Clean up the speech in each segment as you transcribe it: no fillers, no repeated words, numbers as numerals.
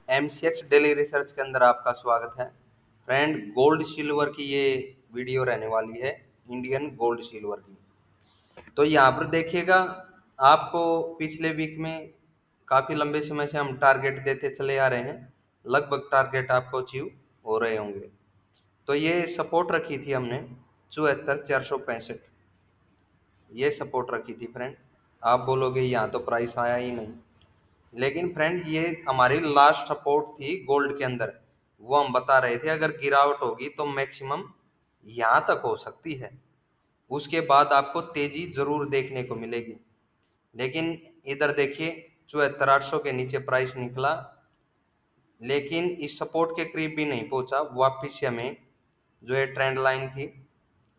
MCX daily research के अंदर आपका स्वागत है। फ्रेंड, गोल्ड सिल्वर की ये वीडियो रहने वाली है, इंडियन गोल्ड सिल्वर की। तो यहाँ पर देखिएगा, आपको पिछले वीक में काफ़ी लंबे समय से हम टारगेट देते चले आ रहे हैं, लगभग टारगेट आपको अचीव हो रहे होंगे। तो ये सपोर्ट रखी थी हमने 74,465, ये सपोर्ट रखी थी फ्रेंड। आप बोलोगे यहाँ तो प्राइस आया ही नहीं, लेकिन फ्रेंड ये हमारी लास्ट सपोर्ट थी गोल्ड के अंदर। वो हम बता रहे थे अगर गिरावट होगी तो मैक्सिमम यहाँ तक हो सकती है, उसके बाद आपको तेजी जरूर देखने को मिलेगी। लेकिन इधर देखिए 74,800 के नीचे प्राइस निकला, लेकिन इस सपोर्ट के करीब भी नहीं पहुंचा। वापिस से हमें जो है ट्रेंड लाइन थी,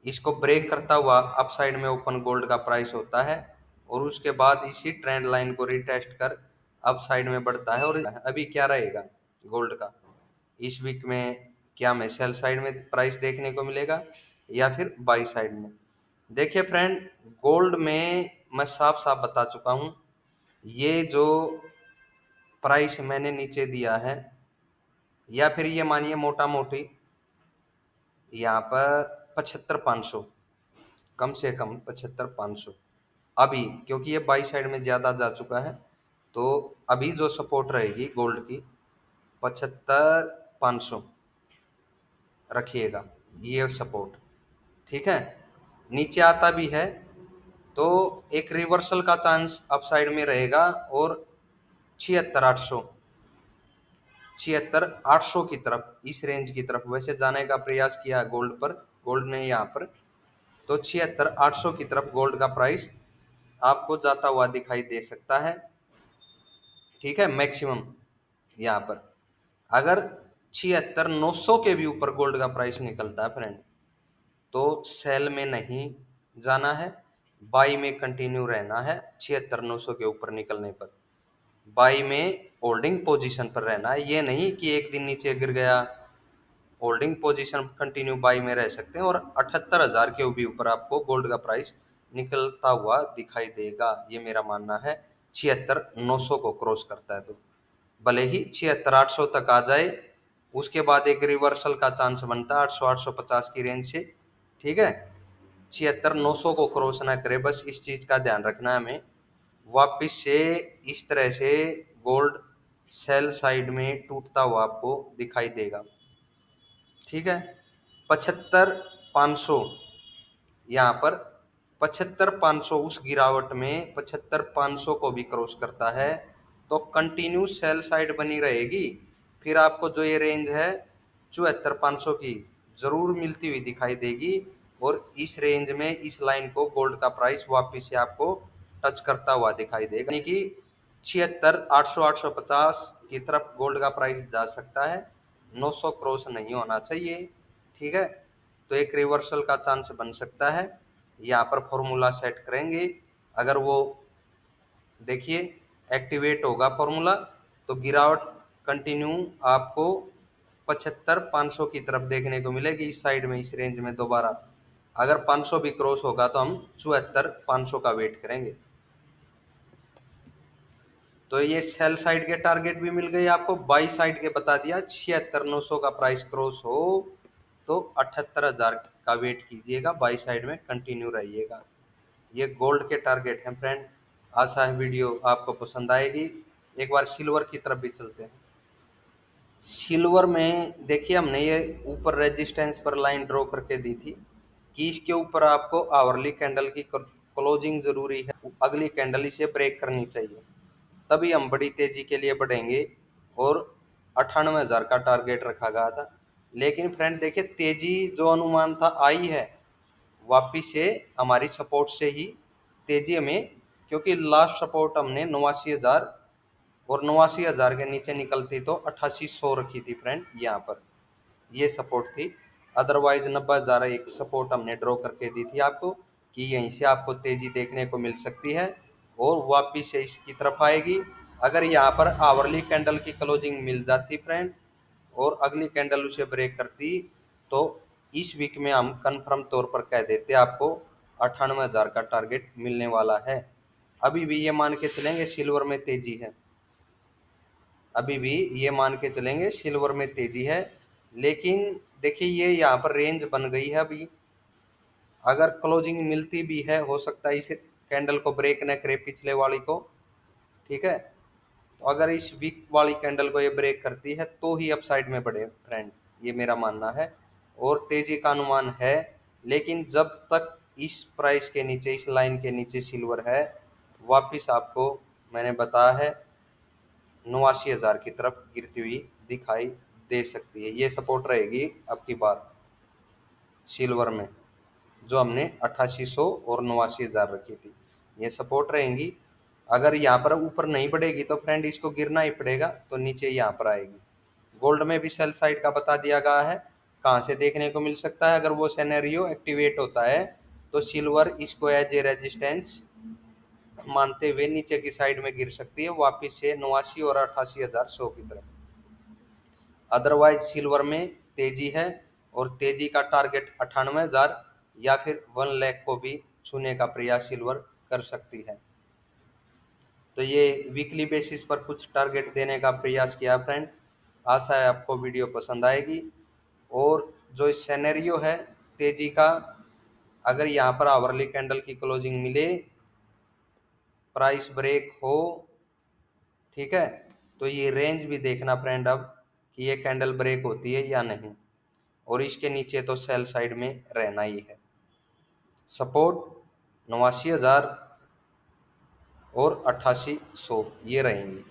इसको ब्रेक करता हुआ अपसाइड में ओपन गोल्ड का प्राइस होता है और उसके बाद इसी ट्रेंड लाइन को रिटेस्ट कर अप साइड में बढ़ता है। और अभी क्या रहेगा गोल्ड का इस वीक में, क्या हमें सेल साइड में प्राइस देखने को मिलेगा या फिर बाई साइड में? देखिए फ्रेंड, गोल्ड में मैं साफ साफ बता चुका हूं, ये जो प्राइस मैंने नीचे दिया है, या फिर ये मानिए मोटा मोटी यहाँ पर 75,500, कम से कम 75,500 अभी, क्योंकि ये बाई साइड में ज्यादा जा चुका है। तो अभी जो सपोर्ट रहेगी गोल्ड की 75,500 रखिएगा, ये सपोर्ट। ठीक है, नीचे आता भी है तो एक रिवर्सल का चांस अपसाइड में रहेगा और 76,800, 76,800 की तरफ, इस रेंज की तरफ वैसे जाने का प्रयास किया गोल्ड पर, गोल्ड ने यहाँ पर। तो 76,800 की तरफ गोल्ड का प्राइस आपको जाता हुआ दिखाई दे सकता है। ठीक है, मैक्सिमम यहाँ पर अगर 76,900 के भी ऊपर गोल्ड का प्राइस निकलता है फ्रेंड, तो सेल में नहीं जाना है, बाई में कंटिन्यू रहना है। 76,900 के ऊपर निकलने पर बाई में होल्डिंग पोजीशन पर रहना है। ये नहीं कि एक दिन नीचे गिर गया, होल्डिंग पोजीशन कंटिन्यू बाई में रह सकते हैं और 78,000 के भी ऊपर आपको गोल्ड का प्राइस निकलता हुआ दिखाई देगा, ये मेरा मानना है। 76,900 को क्रॉस करता है तो भले ही 76,800 तक आ जाए, उसके बाद एक रिवर्सल का चांस बनता है 800-850 की रेंज से। ठीक है, 76,900 को क्रॉस ना करे, बस इस चीज का ध्यान रखना है हमें। वापिस से इस तरह से गोल्ड सेल साइड में टूटता हुआ आपको दिखाई देगा। ठीक है, 75,500 यहाँ पर, 75,500 उस गिरावट में 75,500 को भी क्रॉस करता है तो कंटिन्यू सेल साइड बनी रहेगी। फिर आपको जो ये रेंज है 74,500 की जरूर मिलती हुई दिखाई देगी और इस रेंज में इस लाइन को गोल्ड का प्राइस वापिस से आपको टच करता हुआ दिखाई देगा, यानी कि 76,800 850 की तरफ गोल्ड का प्राइस जा सकता है। 900 क्रॉस नहीं होना चाहिए। ठीक है, तो एक रिवर्सल का चांस बन सकता है। यहाँ पर फॉर्मूला सेट करेंगे, अगर वो देखिए एक्टिवेट होगा फॉर्मूला, तो गिरावट कंटिन्यू आपको 75,500 की तरफ देखने को मिलेगी इस साइड में, इस रेंज में दोबारा। अगर 500 भी क्रॉस होगा तो हम 74,500 का वेट करेंगे। तो ये सेल साइड के टारगेट भी मिल गए आपको, बाई साइड के बता दिया। 76,900 का प्राइस क्रॉस हो तो 78,000 का वेट कीजिएगा, बाई साइड में कंटिन्यू रहिएगा। ये गोल्ड के टारगेट हैं फ्रेंड। आशा है वीडियो आपको पसंद आएगी। एक बार सिल्वर की तरफ भी चलते हैं। सिल्वर में देखिए, हमने ये ऊपर रेजिस्टेंस पर लाइन ड्रॉ करके दी थी कि इसके ऊपर आपको आवरली कैंडल की क्लोजिंग जरूरी है, अगली कैंडल इसे ब्रेक करनी चाहिए, तभी हम बड़ी तेजी के लिए बढ़ेंगे। और 98,000 का टारगेट रखा गया था, लेकिन फ्रेंड देखिए तेजी जो अनुमान था आई है वापिस से हमारी सपोर्ट से ही तेजी हमें, क्योंकि लास्ट सपोर्ट हमने 89,000 और 89,000 के नीचे निकलती तो 8800 रखी थी फ्रेंड, यहाँ पर ये सपोर्ट थी। अदरवाइज 90,000 एक सपोर्ट हमने ड्रॉ करके दी थी आपको कि यहीं से आपको तेजी देखने को मिल सकती है और वापिस से इसकी तरफ आएगी। अगर यहाँ पर आवरली कैंडल की क्लोजिंग मिल जाती फ्रेंड और अगली कैंडल उसे ब्रेक करती, तो इस वीक में हम कंफर्म तौर पर कह देते आपको 98,000 का टारगेट मिलने वाला है। अभी भी ये मान के चलेंगे सिल्वर में तेजी है। अभी भी ये मान के चलेंगे सिल्वर में तेजी है। लेकिन देखिए ये यहाँ पर रेंज बन गई है अभी, अगर क्लोजिंग मिलती भी है हो सकता है इस कैंडल को ब्रेक न करे पिछले वाली को, ठीक है। तो अगर इस वीक वाली कैंडल को ये ब्रेक करती है तो ही अपसाइड में बढ़े फ्रेंड, ये मेरा मानना है और तेजी का अनुमान है। लेकिन जब तक इस प्राइस के नीचे, इस लाइन के नीचे सिल्वर है, वापिस आपको मैंने बताया है 89,000 की तरफ गिरती हुई दिखाई दे सकती है। ये सपोर्ट रहेगी अब की बार सिल्वर में, जो हमने 8800 और 89,000 रखी थी, ये सपोर्ट रहेंगी। अगर यहाँ पर ऊपर नहीं बढ़ेगी तो फ्रेंड इसको गिरना ही पड़ेगा, तो नीचे यहाँ पर आएगी। गोल्ड में भी सेल साइड का बता दिया गया है कहाँ से देखने को मिल सकता है। अगर वो सिनेरियो एक्टिवेट होता है तो सिल्वर इसको एज ए रेजिस्टेंस मानते हुए नीचे की साइड में गिर सकती है वापिस से 89 और 88,100 की तरफ। अदरवाइज सिल्वर में तेजी है और तेजी का टारगेट 98,000 या फिर 1 लाख को भी छूने का प्रयास सिल्वर कर सकती है। तो ये वीकली बेसिस पर कुछ टारगेट देने का प्रयास किया फ्रेंड। आशा है आपको वीडियो पसंद आएगी। और जो सिनेरियो है तेजी का, अगर यहाँ पर आवरली कैंडल की क्लोजिंग मिले, प्राइस ब्रेक हो, ठीक है, तो ये रेंज भी देखना फ्रेंड अब कि ये कैंडल ब्रेक होती है या नहीं, और इसके नीचे तो सेल साइड में रहना ही है। सपोर्ट 89,000 और 8800 ये रहेंगी।